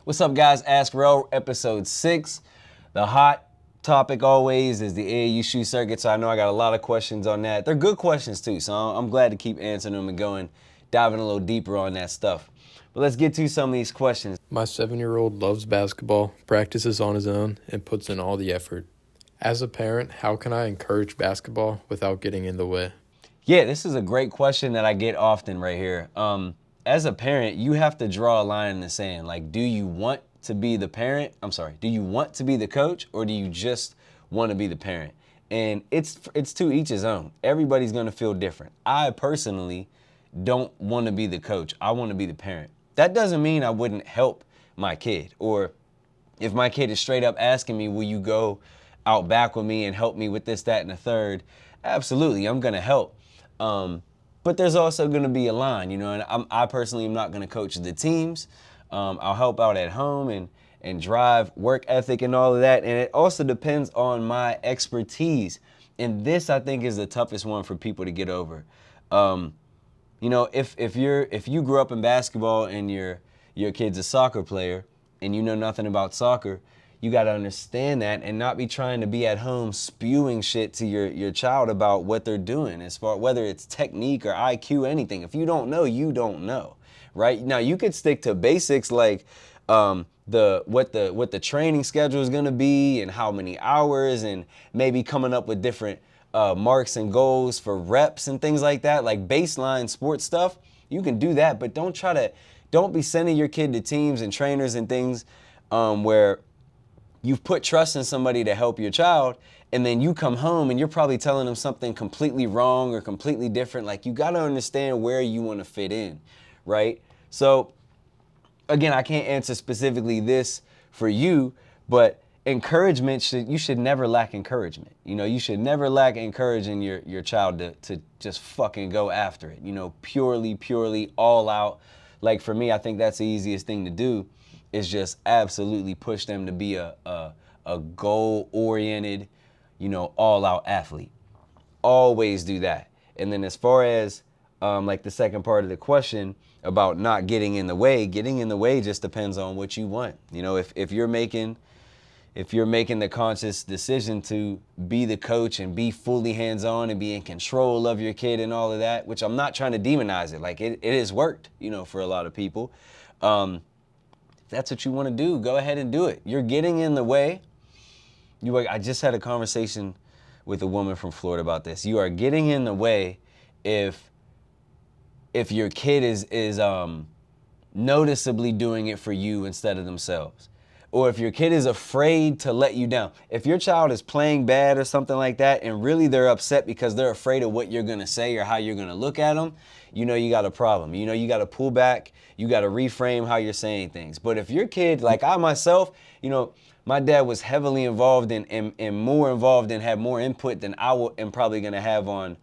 What's up, guys? Ask REL episode 6. The hot topic always is the AAU shoe circuit, so I know I got a lot of questions on that. They're good questions too, so I'm glad to keep answering them and diving a little deeper on that stuff. But let's get to some of these questions. My 7-year-old loves basketball, practices on his own, and puts in all the effort. As a parent, how can I encourage basketball without getting in the way? Yeah, this is a great question that I get often right here. As a parent, you have to draw a line in the sand. Like, do you want to be the parent? Do you want to be the coach, or do you just want to be the parent? And it's to each his own. Everybody's gonna feel different. I personally don't want to be the coach. I want to be the parent. That doesn't mean I wouldn't help my kid, or if my kid is straight up asking me, will you go out back with me and help me with this, that, and the third? Absolutely, I'm gonna help. But there's also going to be a line, and I personally am not going to coach the teams. I'll help out at home and drive work ethic and all of that. And it also depends on my expertise. And this, I think, is the toughest one for people to get over. If you grew up in basketball and your kid's a soccer player and you know nothing about soccer, you got to understand that and not be trying to be at home spewing shit to your child about what they're doing, as far whether it's technique or IQ, anything. If you don't know, you don't know, right? Now you could stick to basics like what the training schedule is going to be and how many hours, and maybe coming up with different marks and goals for reps and things like that, like baseline sports stuff. You can do that, but don't be sending your kid to teams and trainers and things where you've put trust in somebody to help your child, and then you come home and you're probably telling them something completely wrong or completely different. Like, you got to understand where you want to fit in, right? So again, I can't answer specifically this for you, but encouragement, you should never lack encouragement. You should never lack encouraging your child to just fucking go after it, purely all out. Like, for me, I think that's the easiest thing to do, is just absolutely push them to be a goal-oriented, all-out athlete. Always do that. And then as far as like the second part of the question about not getting in the way just depends on what you want. If you're making the conscious decision to be the coach and be fully hands-on and be in control of your kid and all of that, which I'm not trying to demonize it. Like, it has worked, for a lot of people. If that's what you want to do, go ahead and do it. You're getting in the way. I just had a conversation with a woman from Florida about this. You are getting in the way if your kid is noticeably doing it for you instead of themselves. Or if your kid is afraid to let you down. If your child is playing bad or something like that, and really they're upset because they're afraid of what you're going to say or how you're going to look at them, you got a problem. You got to pull back. You got to reframe how you're saying things. But if your kid, like I myself, my dad was heavily involved and more involved and had more input than I am probably going to have on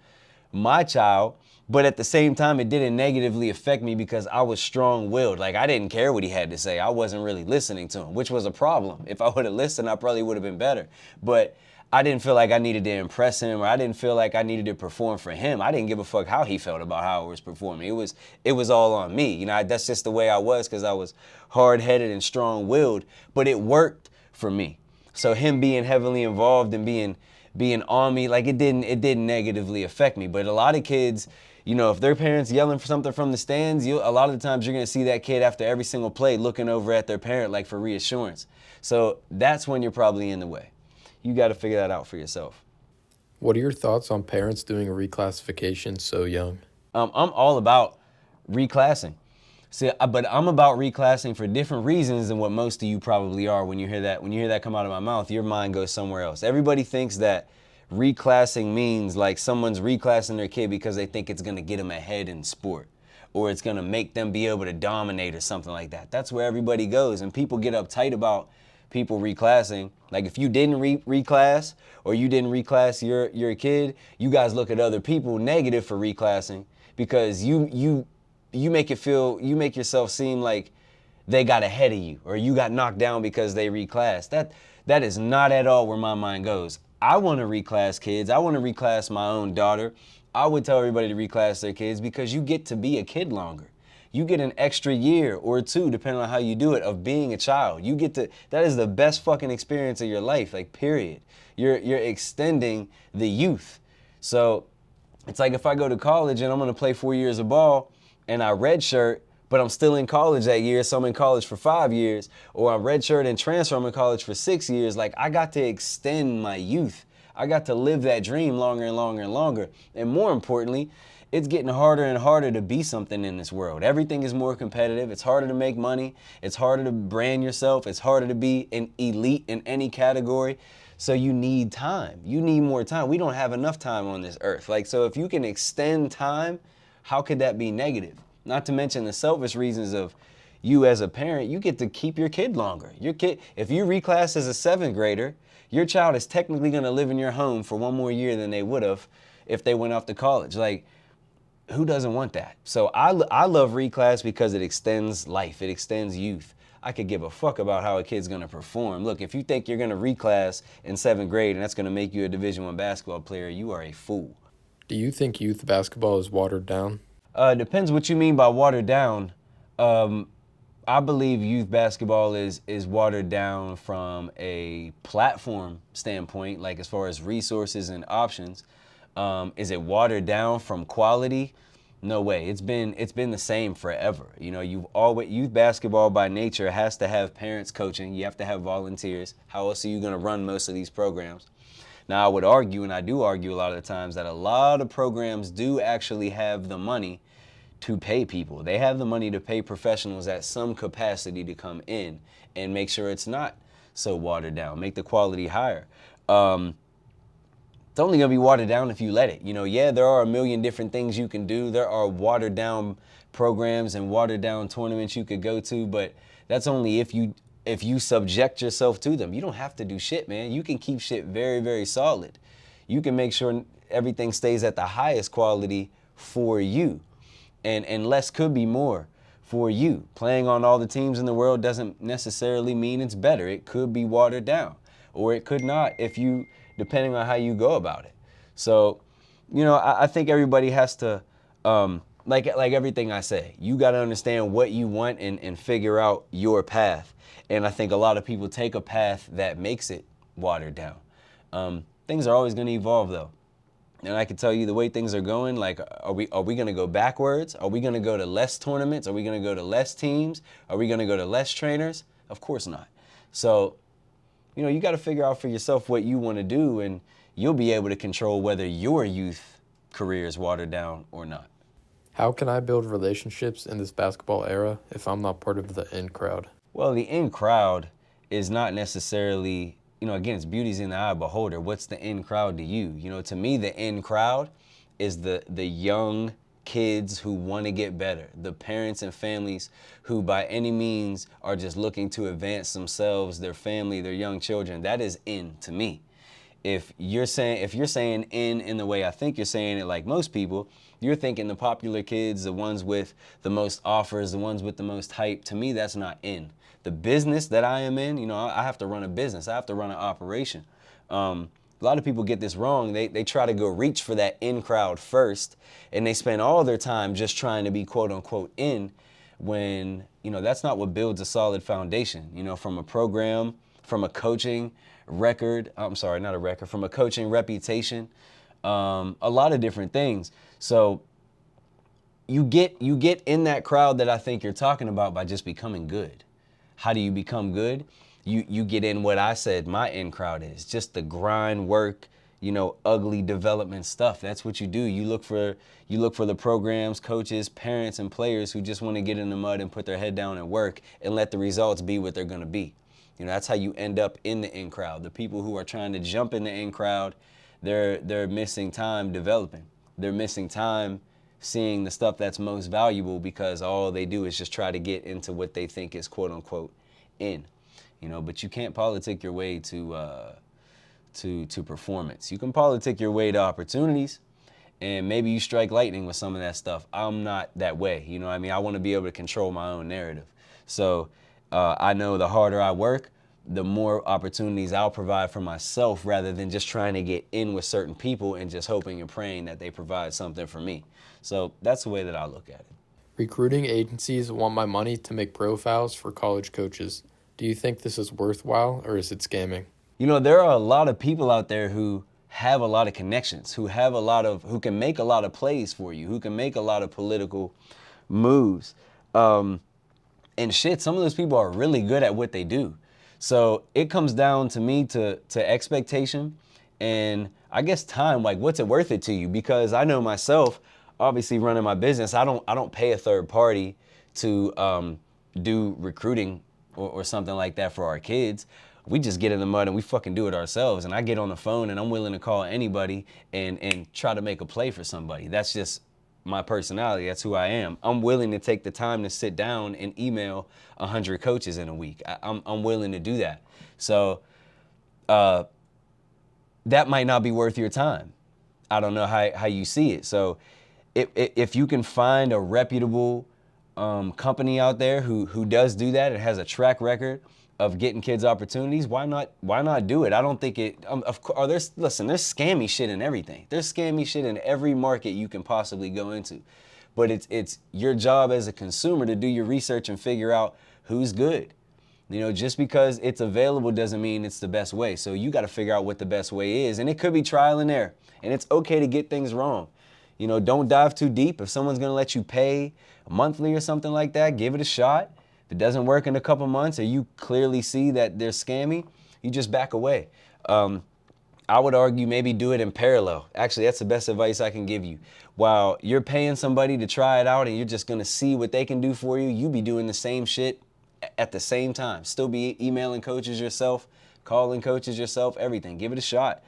my child. But at the same time, it didn't negatively affect me because I was strong-willed. Like, I didn't care what he had to say. I wasn't really listening to him, which was a problem. If I would have listened, I probably would have been better. But I didn't feel like I needed to impress him, or I didn't feel like I needed to perform for him. I didn't give a fuck how he felt about how I was performing. It was all on me. That's just the way I was, because I was hard-headed and strong-willed. But it worked for me. So him being heavily involved and being on me, like, it didn't negatively affect me. But a lot of kids, if their parents yelling for something from the stands, a lot of the times you're going to see that kid after every single play looking over at their parent like for reassurance. So that's when you're probably in the way. You got to figure that out for yourself. What are your thoughts on parents doing a reclassification so young? I'm all about reclassing. See, but I'm about reclassing for different reasons than what most of you probably are. When you hear that come out of my mouth, your mind goes somewhere else. Everybody thinks that reclassing means like someone's reclassing their kid because they think it's going to get them ahead in sport, or it's going to make them be able to dominate or something like that. That's where everybody goes, and people get uptight about people reclassing. Like, if you didn't reclass, or you didn't reclass your kid, you guys look at other people negative for reclassing because you make yourself seem like they got ahead of you, or you got knocked down because they reclassed. That is not at all where my mind goes. I want to reclass kids. I want to reclass my own daughter. I would tell everybody to reclass their kids because you get to be a kid longer. You get an extra year or two, depending on how you do it, of being a child. You get to, that is the best fucking experience of your life, like period. You're extending the youth. So it's like if I go to college and I'm gonna play 4 years of ball and I redshirt, but I'm still in college that year, so I'm in college for 5 years, or I redshirt and transfer, I'm in college for 6 years. Like, I got to extend my youth. I got to live that dream longer and longer and longer. And more importantly, it's getting harder and harder to be something in this world. Everything is more competitive. It's harder to make money. It's harder to brand yourself. It's harder to be an elite in any category. So you need time. You need more time. We don't have enough time on this earth. Like, so if you can extend time, how could that be negative? Not to mention the selfish reasons of you as a parent, you get to keep your kid longer. Your kid, if you reclass as a 7th grader, your child is technically going to live in your home for 1 more year than they would have if they went off to college. Like, who doesn't want that? So I love reclass because it extends life. It extends youth. I could give a fuck about how a kid's gonna perform. Look, if you think you're gonna reclass in 7th grade and that's gonna make you a Division I basketball player, you are a fool. Do you think youth basketball is watered down? Depends what you mean by watered down. I believe youth basketball is watered down from a platform standpoint, like as far as resources and options. Is it watered down from quality? No way. It's been the same forever. You know, youth basketball by nature has to have parents coaching. You have to have volunteers. How else are you going to run most of these programs? Now, I would argue, and I do argue a lot of the times, that a lot of programs do actually have the money to pay people. They have the money to pay professionals at some capacity to come in and make sure it's not so watered down, make the quality higher. It's only gonna be watered down if you let it. You know, yeah, there are a million different things you can do. There are watered down programs and watered down tournaments you could go to, but that's only if you subject yourself to them. You don't have to do shit, man. You can keep shit very, very solid. You can make sure everything stays at the highest quality for you. And less could be more for you. Playing on all the teams in the world doesn't necessarily mean it's better. It could be watered down, or it could not depending on how you go about it. So, you know, I think everybody has to, like everything I say, you got to understand what you want and figure out your path. And I think a lot of people take a path that makes it watered down. Things are always going to evolve, though. And I can tell you the way things are going, like, are we going to go backwards? Are we going to go to less tournaments? Are we going to go to less teams? Are we going to go to less trainers? Of course not. So, you know, you got to figure out for yourself what you want to do, and you'll be able to control whether your youth career is watered down or not. How can I build relationships in this basketball era if I'm not part of the in crowd? Well, the in crowd is not necessarily, you know, again, it's beauty's in the eye of the beholder. What's the in crowd to you? You know, to me, the in crowd is the young kids who want to get better, the parents and families who by any means are just looking to advance themselves, their family, their young children. That is in to me. If you're saying in the way I think you're saying it, like most people, you're thinking the popular kids, the ones with the most offers, the ones with the most hype. To me, that's not in. The business that I am in, you know, I have to run a business. I have to run an operation. A lot of people get this wrong. They try to go reach for that in crowd first, and they spend all their time just trying to be quote unquote in, when, you know, that's not what builds a solid foundation. You know, from a program, from a coaching record, from a coaching reputation, a lot of different things. So you get in that crowd that I think you're talking about by just becoming good. How do you become good? You get in what I said my in crowd is, just the grind, work, you know, ugly development stuff. That's what you do. You look for the programs, coaches, parents, and players who just want to get in the mud and put their head down and work and let the results be what they're going to be. You know, that's how you end up in the in crowd. The people who are trying to jump in the in crowd, they're missing time developing. They're missing time seeing the stuff that's most valuable, because all they do is just try to get into what they think is quote unquote in. You know, but you can't politic your way to performance. You can politic your way to opportunities, and maybe you strike lightning with some of that stuff. I'm not that way. You know what I mean? I want to be able to control my own narrative. So I know the harder I work, the more opportunities I'll provide for myself, rather than just trying to get in with certain people and just hoping and praying that they provide something for me. So that's the way that I look at it. Recruiting agencies want my money to make profiles for college coaches. Do you think this is worthwhile or is it scamming? You know, there are a lot of people out there who have a lot of connections, who can make a lot of plays for you, who can make a lot of political moves. And shit, some of those people are really good at what they do. So it comes down to me to expectation and I guess time. Like, what's it worth it to you? Because I know myself, obviously running my business, I don't pay a third party to do recruiting or something like that for our kids. We just get in the mud and we fucking do it ourselves. And I get on the phone and I'm willing to call anybody and try to make a play for somebody. That's just my personality. That's who I am. I'm willing to take the time to sit down and email 100 coaches in a week. I'm willing to do that. So that might not be worth your time. I don't know how you see it. So if you can find a reputable company out there who does do that and has a track record of getting kids opportunities, why not do it? I don't think it. Of course, there's scammy shit in everything. There's scammy shit in every market you can possibly go into, but it's your job as a consumer to do your research and figure out who's good. You know, just because it's available doesn't mean it's the best way. So you got to figure out what the best way is, and it could be trial and error, and it's okay to get things wrong. You know, don't dive too deep. If someone's gonna let you pay monthly or something like that, give it a shot. If it doesn't work in a couple months or you clearly see that they're scammy, you just back away. I would argue maybe do it in parallel. Actually, that's the best advice I can give you. While you're paying somebody to try it out and you're just gonna see what they can do for you, you be doing the same shit at the same time. Still be emailing coaches yourself, calling coaches yourself, everything. Give it a shot.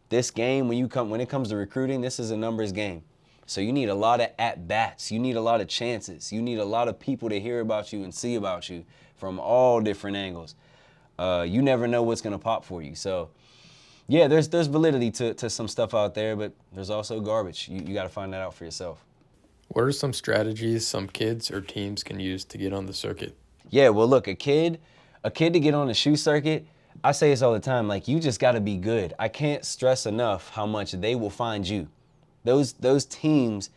This game, when it comes to recruiting, this is a numbers game. So you need a lot of at-bats. You need a lot of chances. You need a lot of people to hear about you and see about you from all different angles. You never know what's going to pop for you. So, yeah, there's validity to some stuff out there, but there's also garbage. You got to find that out for yourself. What are some strategies some kids or teams can use to get on the circuit? Yeah, well, look, a kid to get on the shoe circuit, I say this all the time, like, you just got to be good. I can't stress enough how much they will find you. Those teams,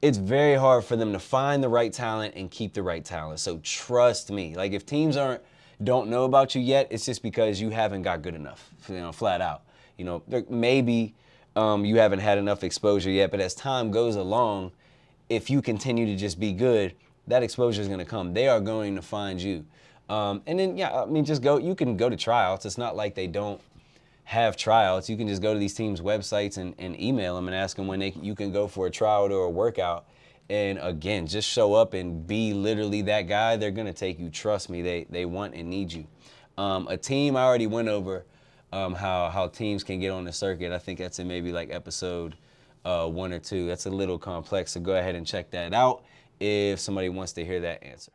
it's very hard for them to find the right talent and keep the right talent. So trust me. Like, if teams don't know about you yet, it's just because you haven't got good enough, flat out. Maybe you haven't had enough exposure yet, but as time goes along, if you continue to just be good, that exposure is going to come. They are going to find you. And then, yeah, I mean, you can go to tryouts. It's not like they don't have tryouts. You can just go to these teams' websites and email them and ask them when you can go for a tryout or a workout. And again, just show up and be literally that guy. They're going to take you. Trust me, they want and need you. A team, I already went over how teams can get on the circuit. I think that's in maybe like episode 1 or 2. That's a little complex, so go ahead and check that out if somebody wants to hear that answer.